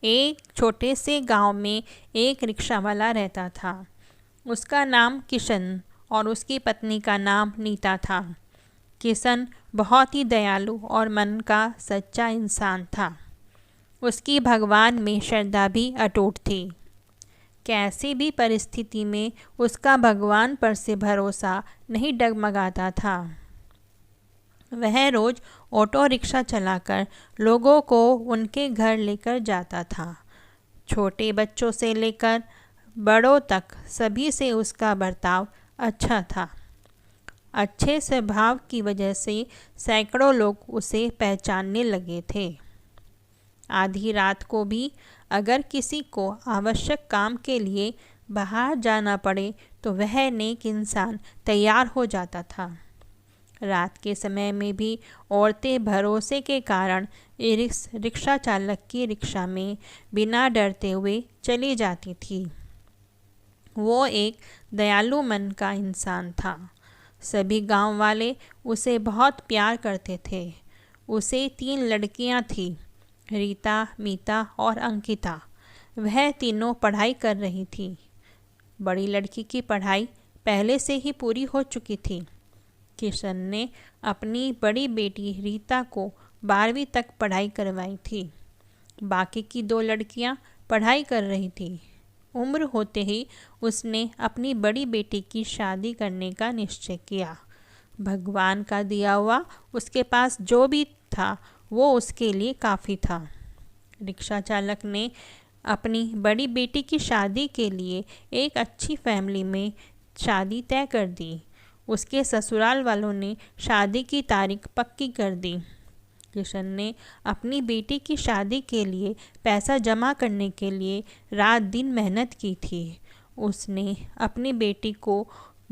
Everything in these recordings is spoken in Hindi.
एक छोटे से गांव में एक रिक्शा वाला रहता था। उसका नाम किशन और उसकी पत्नी का नाम नीता था। किशन बहुत ही दयालु और मन का सच्चा इंसान था। उसकी भगवान में श्रद्धा भी अटूट थी। कैसी भी परिस्थिति में उसका भगवान पर से भरोसा नहीं डगमगाता था। वह रोज ऑटो रिक्शा चलाकर लोगों को उनके घर लेकर जाता था। छोटे बच्चों से लेकर बड़ों तक सभी से उसका बर्ताव अच्छा था। अच्छे स्वभाव की वजह से सैकड़ों लोग उसे पहचानने लगे थे। आधी रात को भी अगर किसी को आवश्यक काम के लिए बाहर जाना पड़े तो वह नेक इंसान तैयार हो जाता था। रात के समय में भी औरतें भरोसे के कारण रिक्शा चालक की रिक्शा में बिना डरते हुए चली जाती थी। वो एक दयालु मन का इंसान था। सभी गांव वाले उसे बहुत प्यार करते थे। उसे 3 लड़कियां थीं, रीता, मीता और अंकिता। वह तीनों पढ़ाई कर रही थी। बड़ी लड़की की पढ़ाई पहले से ही पूरी हो चुकी थी। किशन ने अपनी बड़ी बेटी रीता को 12वीं तक पढ़ाई करवाई थी। बाकी की 2 लड़कियां पढ़ाई कर रही थी। उम्र होते ही उसने अपनी बड़ी बेटी की शादी करने का निश्चय किया। भगवान का दिया हुआ उसके पास जो भी था वो उसके लिए काफ़ी था। रिक्शा चालक ने अपनी बड़ी बेटी की शादी के लिए एक अच्छी फैमिली में शादी तय कर दी। उसके ससुराल वालों ने शादी की तारीख पक्की कर दी। किशन ने अपनी बेटी की शादी के लिए पैसा जमा करने के लिए रात दिन मेहनत की थी। उसने अपनी बेटी को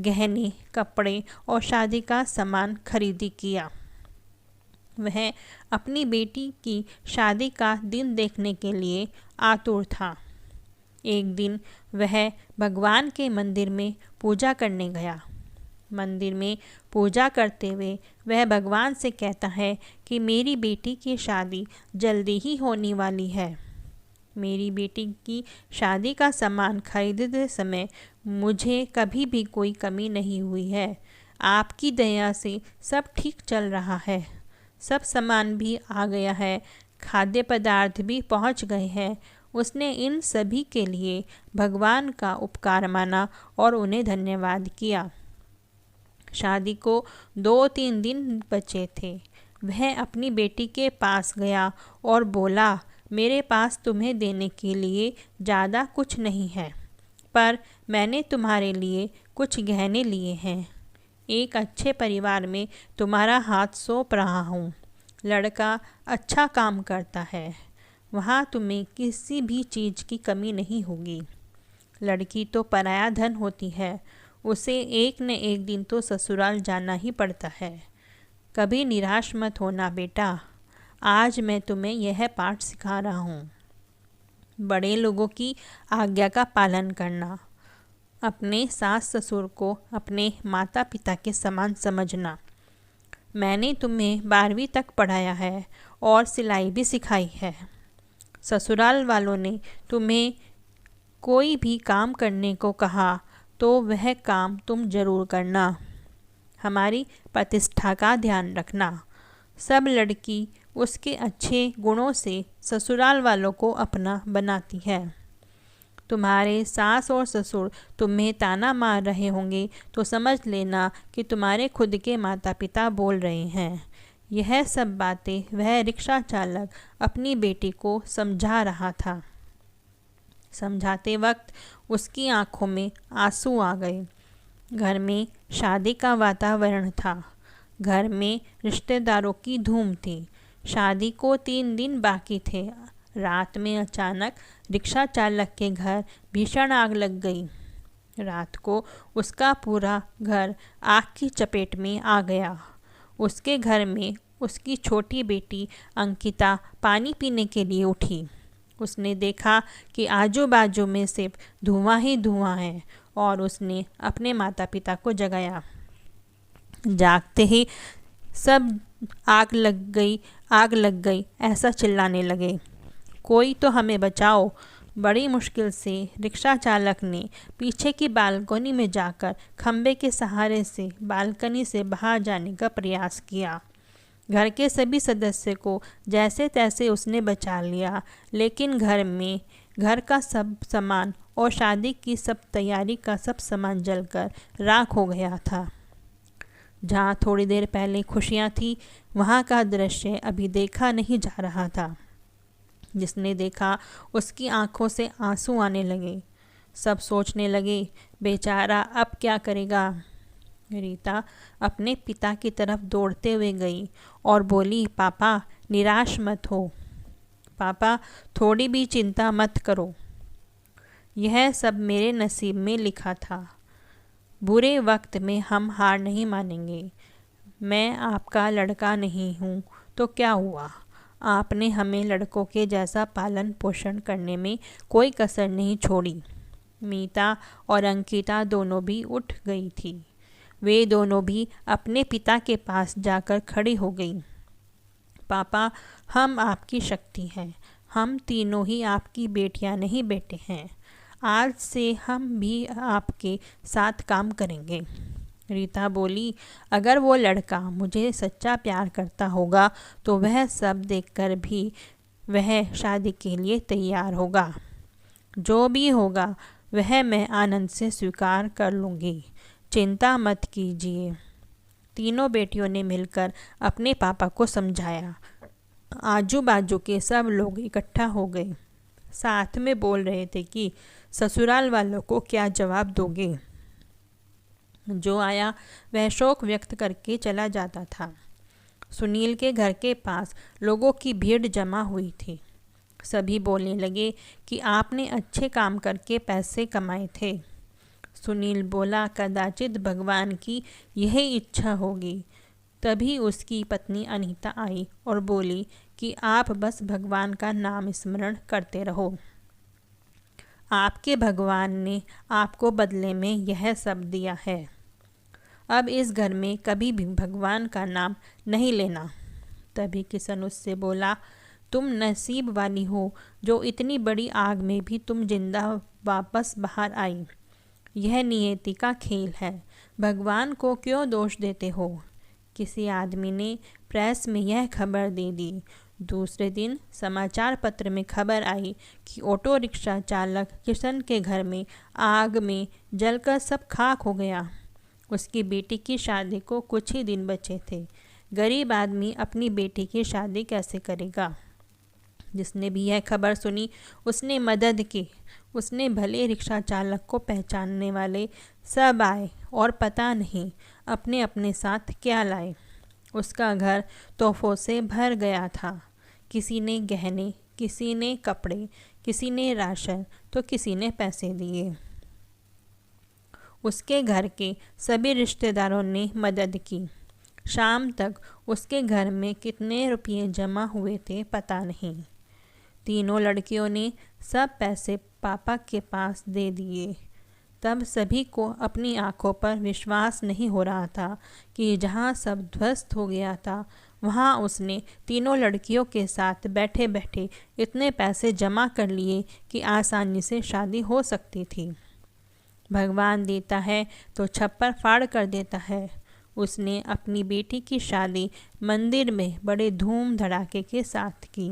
गहने, कपड़े और शादी का सामान खरीदी किया। वह अपनी बेटी की शादी का दिन देखने के लिए आतुर था। एक दिन वह भगवान के मंदिर में पूजा करने गया। मंदिर में पूजा करते हुए वह भगवान से कहता है कि मेरी बेटी की शादी जल्दी ही होने वाली है। मेरी बेटी की शादी का सामान खरीदते समय मुझे कभी भी कोई कमी नहीं हुई है। आपकी दया से सब ठीक चल रहा है। सब सामान भी आ गया है, खाद्य पदार्थ भी पहुंच गए हैं। उसने इन सभी के लिए भगवान का उपकार माना और उन्हें धन्यवाद किया। शादी को 2-3 दिन बचे थे। वह अपनी बेटी के पास गया और बोला, मेरे पास तुम्हें देने के लिए ज़्यादा कुछ नहीं है, पर मैंने तुम्हारे लिए कुछ गहने लिए हैं। एक अच्छे परिवार में तुम्हारा हाथ सौंप रहा हूँ। लड़का अच्छा काम करता है, वहाँ तुम्हें किसी भी चीज़ की कमी नहीं होगी। लड़की तो पराया धन होती है, उसे एक न एक दिन तो ससुराल जाना ही पड़ता है। कभी निराश मत होना बेटा, आज मैं तुम्हें यह पाठ सिखा रहा हूँ। बड़े लोगों की आज्ञा का पालन करना, अपने सास ससुर को अपने माता पिता के समान समझना। मैंने तुम्हें 12वीं तक पढ़ाया है और सिलाई भी सिखाई है। ससुराल वालों ने तुम्हें कोई भी काम करने को कहा तो वह काम तुम जरूर करना। हमारी प्रतिष्ठा का ध्यान रखना। सब लड़की उसके अच्छे गुणों से ससुराल वालों को अपना बनाती है। तुम्हारे सास और ससुर तुम्हें ताना मार रहे होंगे तो समझ लेना कि तुम्हारे खुद के माता पिता बोल रहे हैं। यह सब बातें वह रिक्शा चालक अपनी बेटी को समझा रहा था। समझाते वक्त उसकी आंखों में आंसू आ गए। घर में शादी का वातावरण था। घर में रिश्तेदारों की धूम थी। शादी को 3 दिन बाकी थे। रात में अचानक रिक्शा चालक के घर भीषण आग लग गई। रात को उसका पूरा घर आग की चपेट में आ गया। उसके घर में उसकी छोटी बेटी अंकिता पानी पीने के लिए उठी। उसने देखा कि आजू बाजू में सिर्फ धुआं ही धुआं है और उसने अपने माता पिता को जगाया। जागते ही सब आग लग गई ऐसा चिल्लाने लगे। कोई तो हमें बचाओ। बड़ी मुश्किल से रिक्शा चालक ने पीछे की बालकनी में जाकर खंबे के सहारे से बालकनी से बाहर जाने का प्रयास किया। घर के सभी सदस्य को जैसे तैसे उसने बचा लिया, लेकिन घर का सब सामान और शादी की सब तैयारी का सब सामान जलकर राख हो गया था। जहाँ थोड़ी देर पहले खुशियाँ थी, वहाँ का दृश्य अभी देखा नहीं जा रहा था। जिसने देखा उसकी आंखों से आंसू आने लगे। सब सोचने लगे, बेचारा अब क्या करेगा। रीता अपने पिता की तरफ दौड़ते हुए गई और बोली, पापा निराश मत हो। पापा थोड़ी भी चिंता मत करो, यह सब मेरे नसीब में लिखा था। बुरे वक्त में हम हार नहीं मानेंगे। मैं आपका लड़का नहीं हूँ तो क्या हुआ, आपने हमें लड़कों के जैसा पालन पोषण करने में कोई कसर नहीं छोड़ी। मीता और अंकिता दोनों भी उठ गई थी। वे दोनों भी अपने पिता के पास जाकर खड़ी हो गई। पापा, हम आपकी शक्ति हैं। हम तीनों ही आपकी बेटियां नहीं बेटे हैं। आज से हम भी आपके साथ काम करेंगे। रीता बोली, अगर वो लड़का मुझे सच्चा प्यार करता होगा तो वह सब देखकर भी वह शादी के लिए तैयार होगा। जो भी होगा वह मैं आनंद से स्वीकार कर लूँगी, चिंता मत कीजिए। तीनों बेटियों ने मिलकर अपने पापा को समझाया। आजू बाजू के सब लोग इकट्ठा हो गए। साथ में बोल रहे थे कि ससुराल वालों को क्या जवाब दोगे। जो आया वह शोक व्यक्त करके चला जाता था। सुनील के घर के पास लोगों की भीड़ जमा हुई थी। सभी बोलने लगे कि आपने अच्छे काम करके पैसे कमाए थे। सुनील बोला, कदाचित भगवान की यही इच्छा होगी। तभी उसकी पत्नी अनीता आई और बोली कि आप बस भगवान का नाम स्मरण करते रहो। आपके भगवान ने आपको बदले में यह सब दिया है। अब इस घर में कभी भी भगवान का नाम नहीं लेना। तभी किशन उससे बोला, तुम नसीब वाली हो जो इतनी बड़ी आग में भी तुम जिंदा वापस बाहर आई। यह नियति का खेल है, भगवान को क्यों दोष देते हो। किसी आदमी ने प्रेस में यह खबर दे दी। दूसरे दिन समाचार पत्र में खबर आई कि ऑटो रिक्शा चालक किशन के घर में आग में जलकर सब खाक हो गया। उसकी बेटी की शादी को कुछ ही दिन बचे थे। गरीब आदमी अपनी बेटी की शादी कैसे करेगा। जिसने भी यह खबर सुनी उसने मदद की। उसने भले रिक्शा चालक को पहचानने वाले सब आए और पता नहीं अपने अपने साथ क्या लाए। उसका घर तोहफों से भर गया था। किसी ने गहने, किसी ने कपड़े, किसी ने राशन तो किसी ने पैसे दिए। उसके घर के सभी रिश्तेदारों ने मदद की। शाम तक उसके घर में कितने रुपये जमा हुए थे पता नहीं। तीनों लड़कियों ने सब पैसे पापा के पास दे दिए। तब सभी को अपनी आंखों पर विश्वास नहीं हो रहा था कि जहाँ सब ध्वस्त हो गया था वहाँ उसने तीनों लड़कियों के साथ बैठे बैठे इतने पैसे जमा कर लिए कि आसानी से शादी हो सकती थी। भगवान देता है तो छप्पर फाड़ कर देता है। उसने अपनी बेटी की शादी मंदिर में बड़े धूम धड़ाके के साथ की।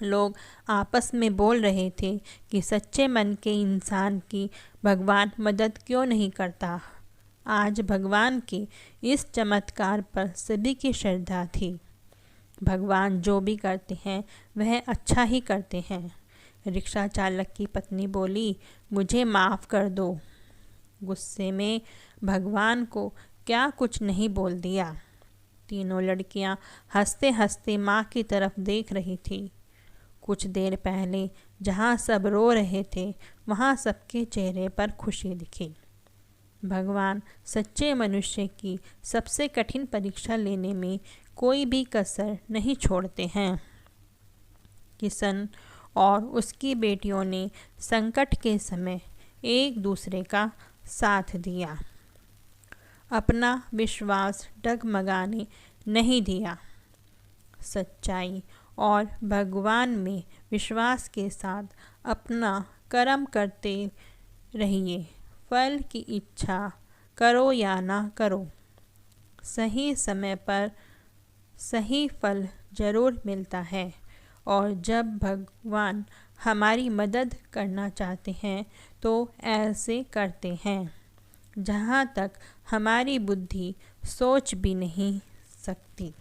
लोग आपस में बोल रहे थे कि सच्चे मन के इंसान की भगवान मदद क्यों नहीं करता। आज भगवान के इस चमत्कार पर सभी की श्रद्धा थी। भगवान जो भी करते हैं वह अच्छा ही करते हैं। रिक्शा चालक की पत्नी बोली, मुझे माफ़ कर दो। गुस्से में भगवान को क्या कुछ नहीं बोल दिया। तीनों लड़कियां हंसते हंसते माँ की तरफ देख रही थी। कुछ देर पहले जहाँ सब रो रहे थे वहाँ सबके चेहरे पर खुशी दिखी। भगवान सच्चे मनुष्य की सबसे कठिन परीक्षा लेने में कोई भी कसर नहीं छोड़ते हैं। किशन और उसकी बेटियों ने संकट के समय एक दूसरे का साथ दिया, अपना विश्वास डगमगाने नहीं दिया। सच्चाई और भगवान में विश्वास के साथ अपना कर्म करते रहिए। फल की इच्छा करो या ना करो, सही समय पर सही फल जरूर मिलता है। और जब भगवान हमारी मदद करना चाहते हैं तो ऐसे करते हैं जहाँ तक हमारी बुद्धि सोच भी नहीं सकती।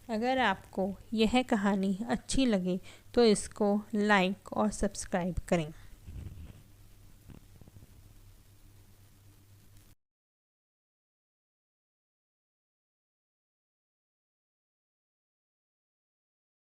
अगर आपको यह कहानी अच्छी लगे तो इसको लाइक और सब्सक्राइब करें।